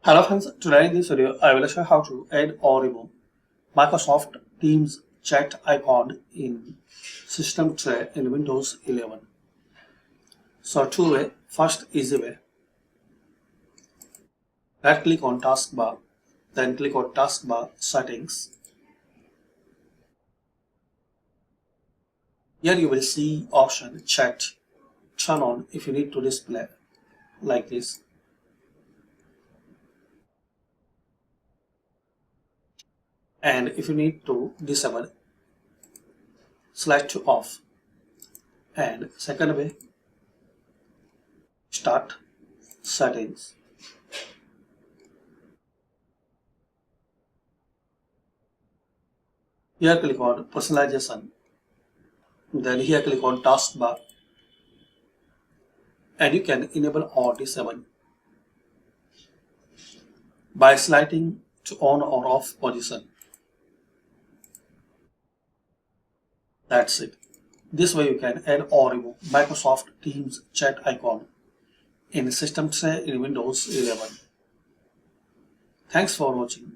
Hello friends, today in this video I will show how to add or remove Microsoft Teams chat icon in System Tray in Windows 11. So two way, first easy way. Right click on taskbar, then click on taskbar settings. Here you will see option chat. Turn on if you need to display like this. And if you need to disable, select to off. And second way, start settings. Here click on personalization. Then here click on taskbar. And you can enable or disable by sliding to on or off position. That's it. This way you can add or remove Microsoft Teams chat icon in System Tray in Windows 11. Thanks for watching.